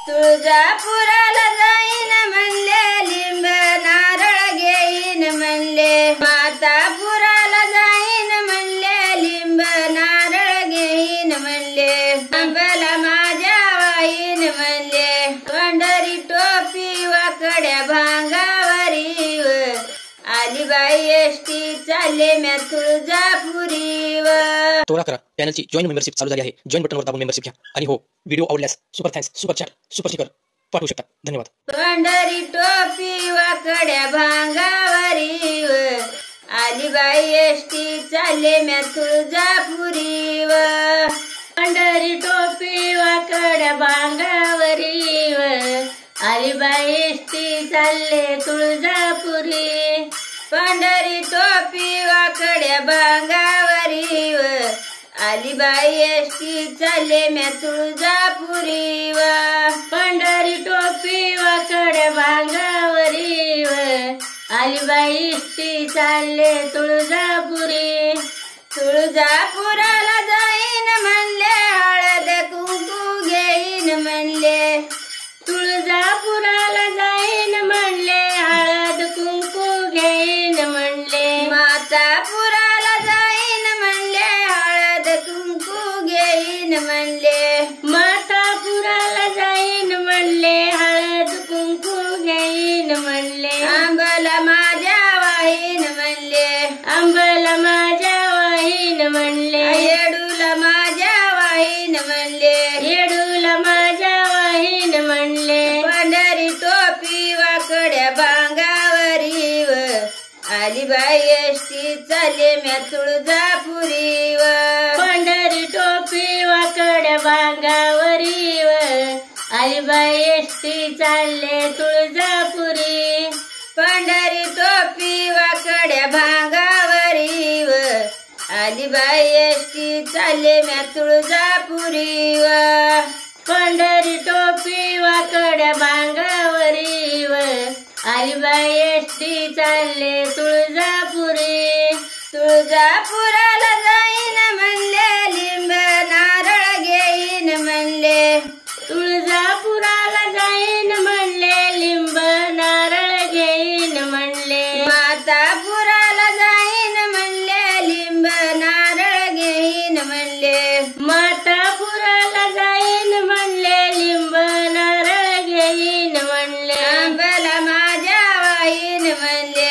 तुळजापुराला जाईन म्हणले, लिंब नारळ घेईन म्हणले, मातापुराला जाईन म्हणले, लिंब नारळ घेईन म्हणले, अंबला माझ्या वाईन म्हणले, पंढरी टोपी वाकड्या भांगावरीव, आली बाई एसटी चालले म्या तुळजापुरीव। त्वरा करा, चॅनलची जॉईन मेंबरशिप चालू झाली आहे। जॉईन बटनवर दाबून मेंबरशिप घ्या आणि हो, व्हिडिओ आवडल्यास super thanks, super chat, super sticker पाठवू शकता। धन्यवाद। पंढरी टोपी वाकड्या भांगावरीव, आली बाई एसटी चालले म्या तुळजापुरीव, पंढरी टोपी वाकड्या भांगावरीव, आली बाई एसटी चालले तुळजापुरी, पंढरी टोपी वाकड्या भांगावरीव, आली बाई एसटी चालले म्या तुळजापुरीव, पंढरी टोपी वाकड्या भांगावरीव, आली बाई एसटी चालले तुळजापुरी, तुळजापुराला जाईन म्हणले, हळद कुंकू घेईन म्हणले, तुळजापुराला जाईन म्हणले, हळद कुंकू घेईन म्हणले, मातापुराला जाईन म्हणले, हळद कुंकू घेईन म्हणले, मातापुराला जाईन म्हणले, हळद कुंकू घेईन म्हणले, अंबला माझ्या वाहीन म्हणले, अंबला माझ्या वाहीन म्हणले, येडूला माझ्या वाहीन म्हणले, येडूला माझ्या वाहीन म्हणले, पंढरी टोपी वाकड्या भांगावरीव, आली बाई एसटी चालले म्या तुळजापुरीव, पंढरी टोपी वाकड्या भांगावरीव, आली बाई एसटी चालले तुळजापुरी, पंढरी टोपी वाकड्या भांगावरीव, आली बाई एसटी चालले म्या तुळजापुरीव, पंढरी टोपी वाकड्या भांगावरीव, आली बाई एसटी चालले तुळजापुरी, तुळजापुराला जाईन म्हणले, लिंब नारळ घेईन म्हणले, तुळजापुराला जाईन म्हणले, लिंब नारळ घेईन म्हणले, मातापुराला जाईन म्हणले, लिंब नारळ घेईन म्हणले, मातापुराला जाईन म्हणले, लिंब नारळ घेईन म्हणले, अंबला माझ्या वाहीन म्हणले,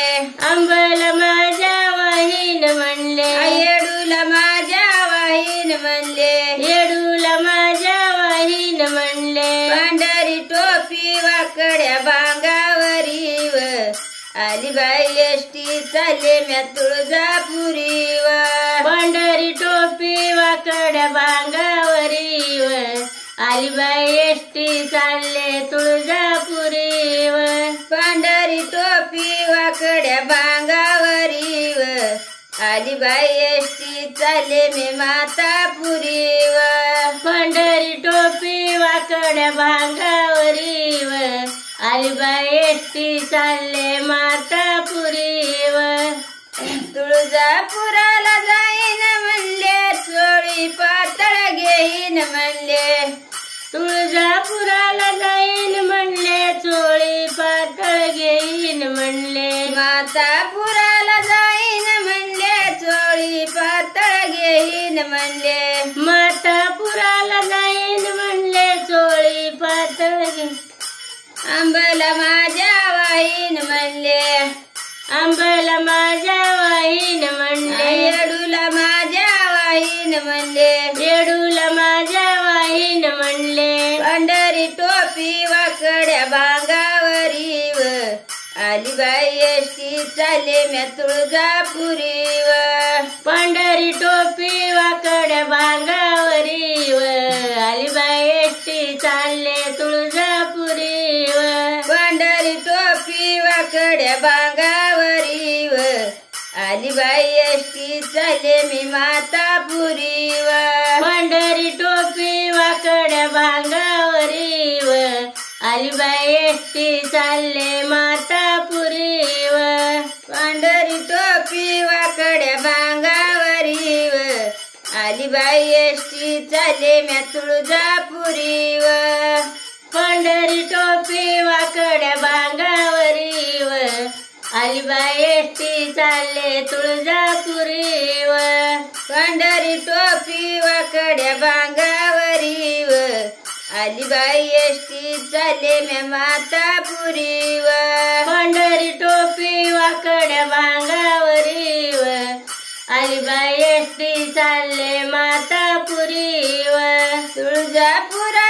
अंबला माझ्या वाहीन म्हणले, येडूला माझ्या वाहीन म्हणले, येडूला माझ्या वाहीन म्हणले, पंढरी टोपी वाकड्या भांगावरीव, आली बाई एसटी चालले म्या तुळजापुरीव, पंढरी टोपी वाकड्या भांगावरीव, आली बाई एसटी चालले तुळजापुरीव, पंढरी टोपी वाकड्या भांगावरीव, आली बाई एसटी चालले मी मातापुरीव, पंढरी टोपी वाकड्या भांगावरीव, आली बाई एसटी चालले मातापुरीव, तुळजापुराला जाईन म्हणले, चोळी पातळ घेईन म्हणले, तुळजापुराला जाईन म्हणले, चोळी पातळ घेईन म्हणले, मातापुराला जाईन म्हणले, चोळी पातळ घेईन म्हणले, मातापुराला जाईन म्हणले, चोळी पातळ घेईन, अंबला माझ्या वाहीन म्हणले, अंबला माझ्या वाहीन म्हणले, येडूला माझ्या वाहीन म्हणले, येडूला माझ्या वाहीन म्हणले, पंढरी टोपी वाकड्या भांगावरीव, आली बाई एसटी चालले म्या तुळजापुरीव, पंढरी टोपी वाकड्या भांगावरीव, आली बाई एसटी चालले तुळजापुरीव, पंढरी टोपी वाकड्या भांगावरीव, आली बाई एसटी चालले मी मातापुरीव, पंढरी टोपी वाकड्या भांगावरीव, आली बाई एसटी चालले मातापुरीव, पंढरी टोपी वाकड्या भांगावरीव, आली बाई एसटी चालले म्या तुळजापुरीव, पंढरी अलिबाई एसटी चालले तुळजापुरी व पंढरी टोपी वाकड्या बांगावरी व अलिबाई एसटी चालले म्या मातापुरी व पंढरी टोपी वाकड्या बांगावरी व अलिबाई एसटी चालले मातापुरी व तुळजापुरा